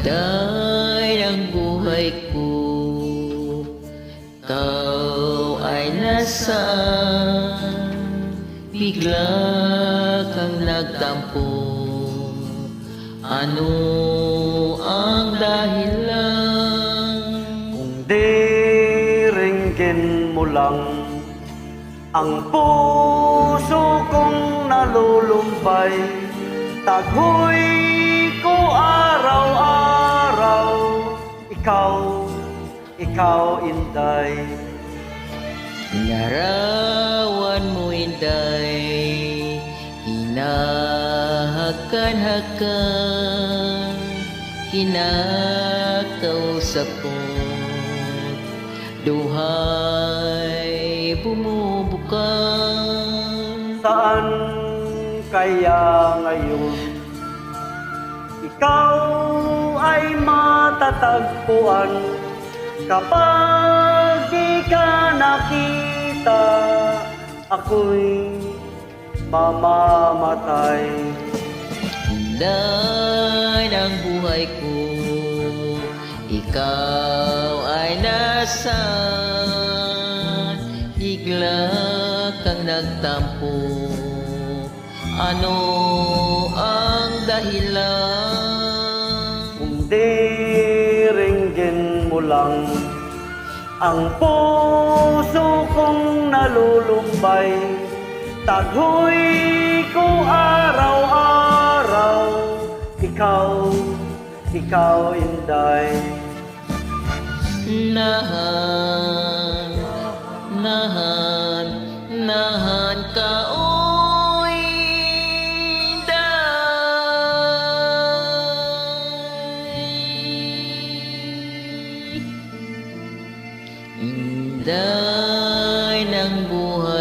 Dahil ang buhay ko, ikaw ay nasaan? Bigla kang nagtampo, ano ang dahilan? Kung diringgin mo lang ang puso kong nalulumbay, taghoy ko araw-araw, ikaw Inday. Larawan mo Inday, hinahakan-hakan, kinakausap ko, duhay bumubukan. Saan kaya ngayon ikaw ay matatagpuan? Kapag di ka nakita, ako'y mamamatay. Hinday ng buhay ko, ikaw ay nasaan? Bigla kang nagtampo, ano ang dahilan? Kung diringgin mo lang ang puso kong nalulumbay, taghoy ko araw-araw, ikaw Inday. Nahan ka o Inday, Inday ng buhay